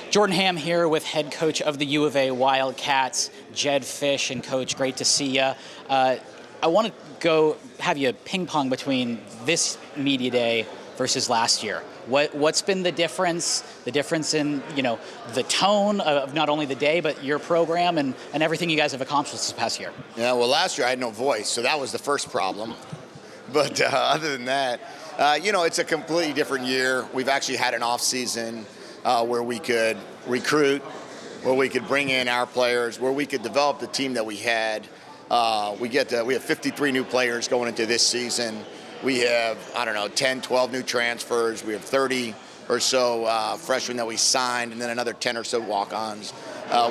Jordan Ham here with head coach of the U of A Wildcats, Jedd Fisch, and coach, great to see you. I want to go have you ping pong between this media day versus last year. What's been the difference? The difference in the tone of not only the day but your program and everything you guys have accomplished this past year. Yeah, well, last year I had no voice, so that was the first problem. But other than that, it's a completely different year. We've actually had an off season where we could recruit, where we could bring in our players, where we could develop the team that we had. We have 53 new players going into this season. We have, 10, 12 new transfers. We have 30 or so freshmen that we signed, and then another 10 or so walk-ons.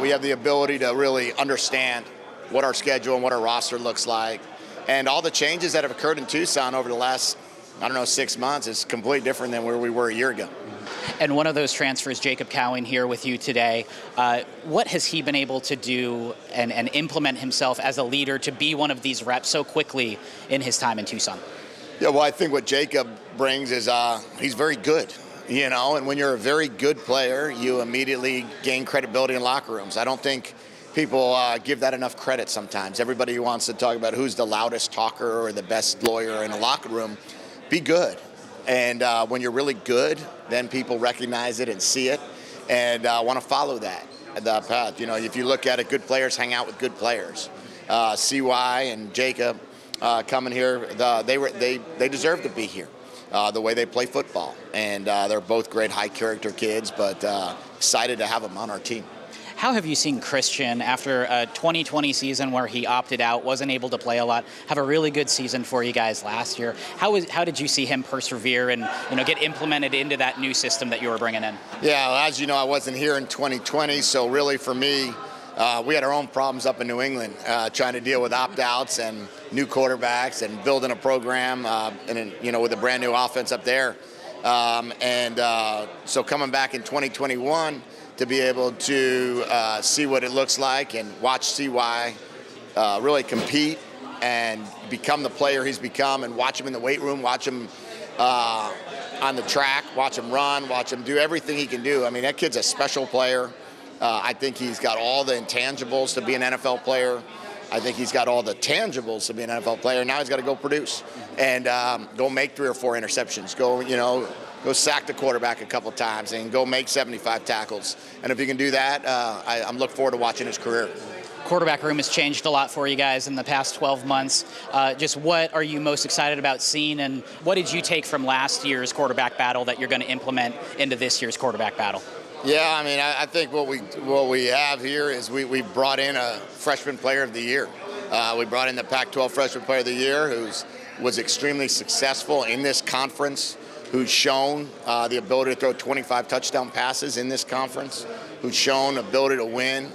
We have the ability to really understand what our schedule and what our roster looks like. And all the changes that have occurred in Tucson over the last, 6 months is completely different than where we were a year ago. And one of those transfers, Jacob Cowing, here with you today. What has he been able to do and implement himself as a leader to be one of these reps so quickly in his time in Tucson? Yeah, well, I think what Jacob brings is he's very good, and when you're a very good player, you immediately gain credibility in locker rooms. I don't think people give that enough credit sometimes. Everybody wants to talk about who's the loudest talker or the best lawyer in a locker room. Be good. And when you're really good, then people recognize it and see it and want to follow that path. If you look at it, good players hang out with good players. CY and Jacob coming here, they deserve to be here. The way they play football, and they're both great high-character kids, but excited to have them on our team. How have you seen Christian, after a 2020 season where he opted out, wasn't able to play a lot, have a really good season for you guys last year? How did you see him persevere and get implemented into that new system that you were bringing in? Yeah, well, as you know, I wasn't here in 2020, so really for me, we had our own problems up in New England, trying to deal with opt-outs and new quarterbacks and building a program, with a brand new offense up there. So coming back in 2021 to be able to see what it looks like and watch CY really compete and become the player he's become, and watch him in the weight room, watch him on the track, watch him run, watch him do everything he can do. I mean, that kid's a special player. I think he's got all the intangibles to be an NFL player. I think he's got all the tangibles to be an NFL player. Now he's got to go produce and go make 3 or 4 interceptions. Go sack the quarterback a couple times and go make 75 tackles. And if he can do that, I'm looking forward to watching his career. Quarterback room has changed a lot for you guys in the past 12 months. Just what are you most excited about seeing, and what did you take from last year's quarterback battle that you're going to implement into this year's quarterback battle? Yeah, I mean, I think what we have here is we brought in a freshman player of the year. We brought in the Pac-12 freshman player of the year who was extremely successful in this conference, who's shown the ability to throw 25 touchdown passes in this conference, who's shown ability to win,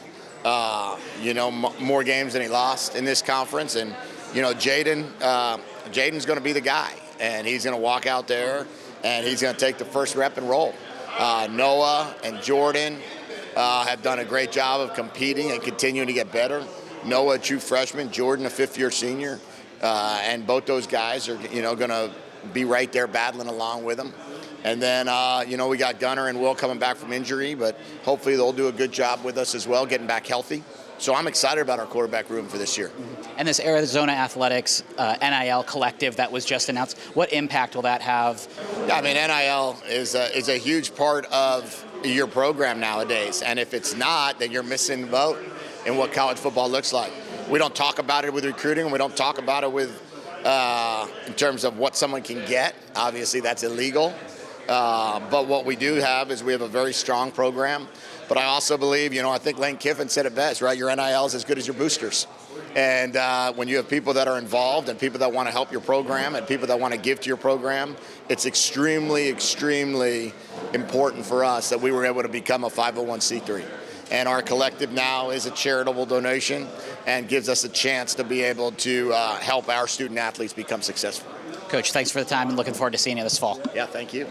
more games than he lost in this conference. And, Jaden's going to be the guy, and he's going to walk out there and he's going to take the first rep and roll. Noah and Jordan have done a great job of competing and continuing to get better. Noah, a true freshman, Jordan, a fifth-year senior, and both those guys are, going to be right there battling along with him. And then, we got Gunner and Will coming back from injury, but hopefully they'll do a good job with us as well, getting back healthy. So I'm excited about our quarterback room for this year. And this Arizona Athletics NIL collective that was just announced, what impact will that have? Yeah, I mean, NIL is a huge part of your program nowadays. And if it's not, then you're missing the boat in what college football looks like. We don't talk about it with recruiting. We don't talk about it with in terms of what someone can get. Obviously, that's illegal. But what we do have is we have a very strong program. But I also believe, I think Lane Kiffin said it best, right? Your NIL is as good as your boosters. And when you have people that are involved and people that want to help your program and people that want to give to your program, it's extremely, extremely important for us that we were able to become a 501c3. And our collective now is a charitable donation and gives us a chance to be able to help our student athletes become successful. Coach, thanks for the time and looking forward to seeing you this fall. Yeah, thank you.